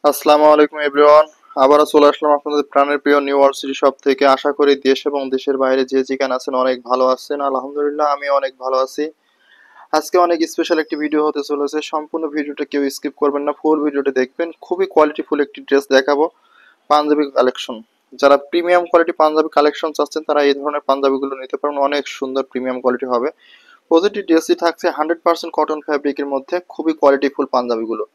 আসসালামু আলাইকুম এভরিওয়ান। আবারও চলে আসলাম আপনাদের প্রাণের প্রিয় নিউ ওয়ার্ল্ড সিটি শপ থেকে। আশা করি দেশ এবং দেশের বাইরে যে যেখানে আছেন অনেক ভালো আছেন। আলহামদুলিল্লাহ আমি অনেক ভালো আছি। আজকে অনেক স্পেশাল একটি ভিডিও হতে চলেছে। সম্পূর্ণ ভিডিওটা কেউ স্কিপ করবেন না, ফুল ভিডিওটা দেখবেন। খুবই কোয়ালিটিফুল একটি ড্রেস দেখাবো, পাঞ্জাবি কালেকশন। যারা প্রিমিয়াম কোয়ালিটি পাঞ্জাবি কালেকশন চাচ্ছেন তারা এই ধরনের পাঞ্জাবিগুলো নিতে পারেন, অনেক সুন্দর প্রিমিয়াম কোয়ালিটি হবে। প্রতিটি ড্রেসই থাকছে 100% কটন ফ্যাব্রিকের মধ্যে, খুবই কোয়ালিটিফুল পাঞ্জাবিগুলো।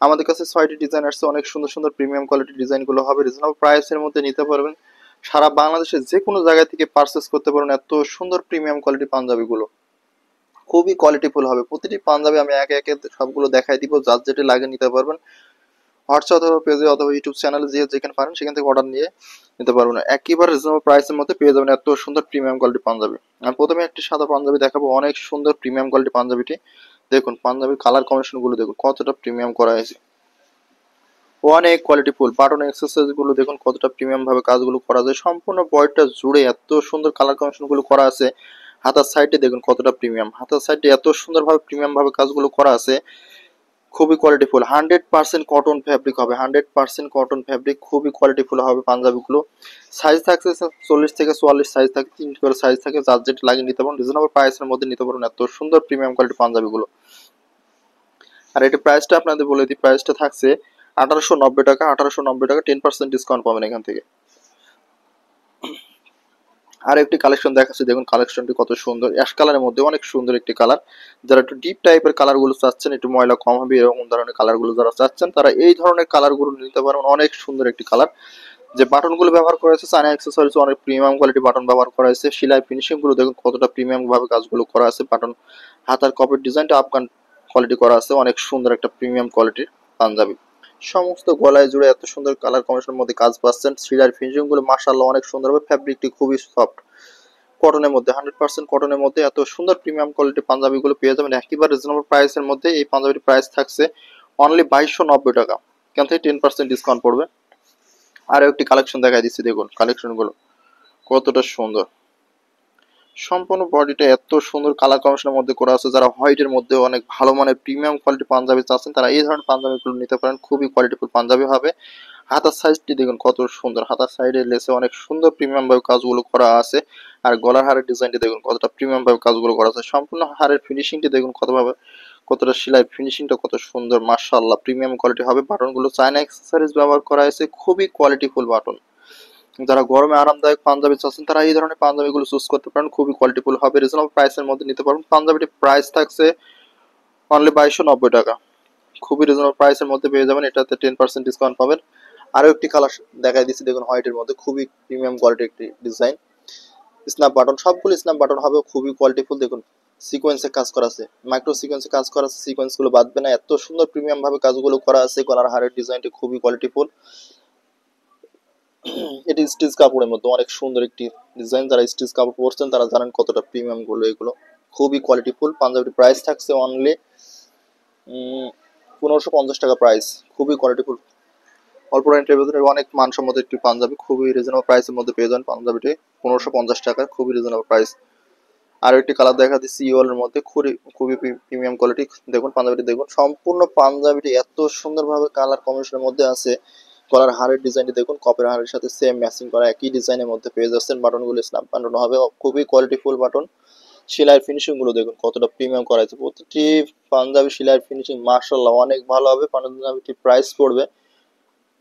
আমাদের কাছে 6টি ডিজাইন আসছে, অনেক সুন্দর সুন্দর প্রিমিয়াম কোয়ালিটির ডিজাইনগুলো হবে, রিজনেবল প্রাইসের মধ্যে নিতে পারবেন। সারা বাংলাদেশের যে কোনো জায়গা থেকে পারচেস করতে পারবেন এত সুন্দর প্রিমিয়াম কোয়ালিটি পাঞ্জাবিগুলো। খুবই কোয়ালিটিফুল হবে প্রতিটি পাঞ্জাবি। আমি একে একে সবগুলো দেখাই দিব, যার যেটা লাগে নিতে পারবেন। হোয়াটসঅ্যাপ অথবা পেজে অথবা ইউটিউব চ্যানেলে যে যেখানে পারেন সেখান থেকে অর্ডার নিয়ে নিতে পারবেন। একেবারে রিজনেবল প্রাইসের মধ্যে পেয়ে যাবেন এত সুন্দর প্রিমিয়াম কোয়ালিটি পাঞ্জাবি। আর প্রথমে একটি সাদা পাঞ্জাবি দেখাবো, অনেক সুন্দর প্রিমিয়াম কোয়ালিটি পাঞ্জাবিটি। দেখুন পাঞ্জাবির কালার কম্বিনেশন গুলো দেখুন কতটা প্রিমিয়াম করা হয়েছে, অনেক কোয়ালিটিফুল। বাটন এক্সারসাইজ গুলো দেখুন কতটা প্রিমিয়াম ভাবে কাজগুলো করা যায়, সম্পূর্ণ বডিটা জুড়ে এত সুন্দর কালার কম্বিনেশন গুলো করা আছে। হাতার সাইডে দেখুন কতটা প্রিমিয়াম, হাতার সাইডে এত সুন্দর ভাবে প্রিমিয়াম ভাবে কাজগুলো করা আছে। খুবই কোয়ালিটিফুল, 100% কটন ফ্যাব্রিক হবে, 100% কটন ফ্যাব্রিক, খুবই কোয়ালিটিফুল হবে পাঞ্জাবিগুলো। সাইজ থাকছে 40 থেকে 44 সাইজ থাকে, 3টি করে সাইজ থাকে, যার যেটা লাগিয়ে নিতে পারেন। রিজনেবল প্রাইসের মধ্যে নিতে পারেন এত সুন্দর প্রিমিয়াম কোয়ালিটি পাঞ্জাবিগুলো। আর এটি প্রাইসটা আপনাদের বলে দিই, প্রাইসটা থাকছে 1890 টাকা। 1890 টাকা, 10% ডিসকাউন্ট পাবেন এখান থেকে। আর একটি কালেকশন দেখাচ্ছি, দেখুন কালেকশনটি কত সুন্দর, অ্যাশ কালারের মধ্যে অনেক সুন্দর একটি কালার। যারা একটু ডিপ টাইপের কালার গুলো চাচ্ছেন, একটু ময়লা কম হবে এরকম ধরনের কালার গুলো যারা চাচ্ছেন তারা এই ধরনের কালার গুলো নিতে পারেন, অনেক সুন্দর একটি কালার। যে বাটন গুলো ব্যবহার করা হয়েছে চায়না অ্যাক্সেসরিজ, অনেক প্রিমিয়াম কোয়ালিটি বাটন ব্যবহার করা হয়েছে। সেলাই ফিনিশিং গুলো দেখুন কতটা প্রিমিয়াম ভাবে কাজগুলো করা আছে। বাটন হাতার কপের ডিজাইনটা আফগান কোয়ালিটি করা আছে, অনেক সুন্দর একটা প্রিমিয়াম কোয়ালিটির পাঞ্জাবি। সমস্ত গলায় জুড়ে এত সুন্দর কালার কম্বিনেশনের মধ্যে কাজ পাচ্ছেন। সেলাই ফিনিশিং গুলো মাশাআল্লাহ অনেক সুন্দর হবে। ফ্যাব্রিকটি খুবই সফট, কটনের মধ্যে 100% কটনের মধ্যে এত সুন্দর প্রিমিয়াম কোয়ালিটির পাঞ্জাবিগুলো পেয়ে যাবেন একেবারে রিজনেবল প্রাইসের মধ্যে। এই পাঞ্জাবির প্রাইস থাকছে অনলি 2290 টাকা, এখান থেকে 10% ডিসকাউন্ট পড়বে। আরও একটি কালেকশন দেখাই দিচ্ছি, দেখুন কালেকশনগুলো কতটা সুন্দর। সম্পূর্ণ বডিটা এত সুন্দর কালার কম্বিনেশনের মধ্যে করা আছে। যারা হোয়াইটের মধ্যে অনেক ভালো মানের প্রিমিয়াম কোয়ালিটি পাঞ্জাবি চাচ্ছেন তারা এই ধরনের পাঞ্জাবিগুলো নিতে পারেন, খুবই কোয়ালিটিফুল পাঞ্জাবি হবে। হাতার সাইজটি দেখুন কত সুন্দর, হাতার সাইডে লেসে অনেক সুন্দর প্রিমিয়াম ভাবে কাজগুলো করা আছে। আর গলার হারের ডিজাইনটি দেখুন কতটা প্রিমিয়াম ভাবে কাজগুলো করা আছে। সম্পূর্ণ হারের ফিনিশিংটি দেখুন কতটা সেলাই ফিনিশিংটা কত সুন্দর, মাশাআল্লাহ প্রিমিয়াম কোয়ালিটি হবে। বাটনগুলো চায়না অ্যাক্সেসরিজ ব্যবহার করা হয়েছে, খুবই কোয়ালিটিফুল বাটন। যারা গরমে আরামদায়ক পাঞ্জাবি চাচ্ছেন তারা এই ধরনের পাঞ্জাবিগুলো চুজ করতে পারেন, খুবই কোয়ালিটিফুল হবে, রিজনেবল প্রাইসের মধ্যে নিতে পারবেন। পাঞ্জাবিটির প্রাইস থাকছে অনলি 2290 টাকা, খুবই রিজনেবল প্রাইসের মধ্যে পেয়ে যাবেন, এটাতে 10% ডিসকাউন্ট পাবেন। আরও একটি কালার দেখাই দিচ্ছি, দেখুন হোয়াইটের মধ্যে খুবই প্রিমিয়াম কোয়ালিটির একটি ডিজাইন। স্ন্যাপ বাটন, সবগুলো স্ন্যাপ বাটন হবে, খুবই কোয়ালিটিফুল। দেখুন সিকোয়েন্সে কাজ করা আছে, মাইক্রো সিকোয়েন্সে কাজ করা আছে, সিকোয়েন্স গুলো বাদবে না, এত সুন্দর প্রিমিয়াম ভাবে কাজগুলো করা আছে। গলার হারের ডিজাইনটি খুবই কোয়ালিটিফুল। এটি স্টিচ কাপড়ের মধ্যে অনেক সুন্দর একটি ডিজাইন। যারা স্টিচ কাপড় পরছেন তারা জানেন কতটা প্রিমিয়াম গুলো এগুলো, খুবই কোয়ালিটিফুল। পাঞ্জাবির প্রাইস থাকছে অনলি 1550 টাকা প্রাইস, খুবই কোয়ালিটিফুল। অল্প রেঞ্জের ভিতরে অনেক মানসম্মত একটি পাঞ্জাবি, খুবই রিজনেবল প্রাইসের মধ্যে পেয়ে যান পাঞ্জাবিটি 1550 টাকা, খুবই রিজনেবল প্রাইস। আর একটি কালার দেখা দিচ্ছি ইয়েলোর মধ্যে, খুবই খুবই প্রিমিয়াম কোয়ালিটি। দেখুন পাঞ্জাবিটি দেখুন, সম্পূর্ণ পাঞ্জাবিটি এত সুন্দরভাবে কালার কম্বিনেশনের মধ্যে আছে। গলার হারের ডিজাইনটি দেখুন কপের হারের সাথে সেম ম্যাচিং করা একই ডিজাইনের মধ্যে পেয়ে যাচ্ছেন। বাটনগুলো স্ন্যাপ বাটন হবে, খুবই কোয়ালিটিফুল বাটন। সেলাই ফিনিশিং গুলো দেখুন কতটা প্রিমিয়াম করা আছে। প্রতিটি পাঞ্জাবি সেলাই ফিনিশিং মাশাআল্লাহ অনেক ভালো হবে। পাঞ্জাবিটির প্রাইস পড়বে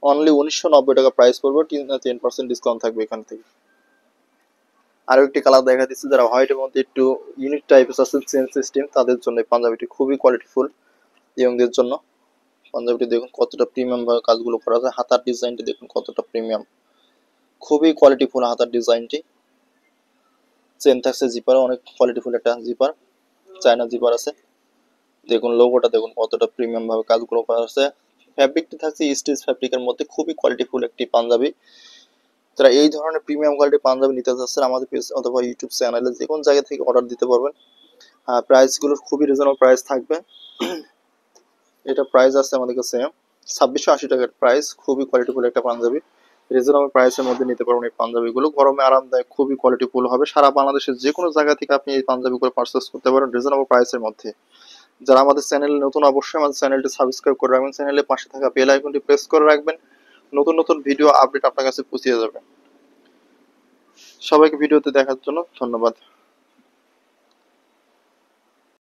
অনলি 1990 টাকা প্রাইস পড়বে, 10% ডিসকাউন্ট থাকবে এখান থেকে। আরো একটি কালার দেখা দিচ্ছে, যারা হোয়াইটের মধ্যে একটু ইউনিক টাইপের আছে চেন সিস্টেম তাদের জন্য এই পাঞ্জাবিটি খুবই কোয়ালিটিফুল, ইয়ংদের জন্য। পাঞ্জাবিটি দেখুন কতটা প্রিমিয়াম ভাবে কাজগুলো করা আছে। হাতার ডিজাইনটি দেখুন কতটা প্রিমিয়াম, খুবই কোয়ালিটিফুল হাতার ডিজাইনটি। চেন থাকছে, জিপারও অনেক কোয়ালিটিফুল একটা জিপার, চায়না জিপার আছে। দেখুন লোগোটা দেখুন কতটা প্রিমিয়াম ভাবে কাজগুলো করা আছে। ফ্যাব্রিকটি থাকছে স্টিচ ফ্যাব্রিকের মধ্যে, খুবই কোয়ালিটিফুল একটি পাঞ্জাবি। যারা এই ধরনের প্রিমিয়াম কোয়ালিটির পাঞ্জাবি নিতে চাচ্ছেন আমাদের পেজ অথবা ইউটিউব চ্যানেলে যে কোনো জায়গা থেকে অর্ডার দিতে পারবেন। প্রাইস গুলো খুবই রিজনেবল প্রাইস থাকবে। এটা প্রাইস আছে আমাদের কাছে 2680 টাকার প্রাইস, খুবই কোয়ালিটিফুল একটা পাঞ্জাবি। রিজনেবল প্রাইসের মধ্যে নিতে পারবেন এই পাঞ্জাবিগুলো, গরমে আরামদায়ক, খুবই কোয়ালিটিফুল হবে। সারা বাংলাদেশের যে কোনো জায়গা থেকে আপনি এই পাঞ্জাবিগুলো পারচেস করতে পারেন রিজনেবল প্রাইসের মধ্যে। যারা আমাদের চ্যানেলে নতুন, অবশ্যই আমাদের চ্যানেলটি সাবস্ক্রাইব করে রাখবেন, চ্যানেলের পাশে থাকা বেল আইকনটি প্রেস করে রাখবেন, নতুন নতুন ভিডিও আপডেট আপনার কাছে পৌঁছে যাবে। সবাইকে ভিডিওতে দেখার জন্য ধন্যবাদ।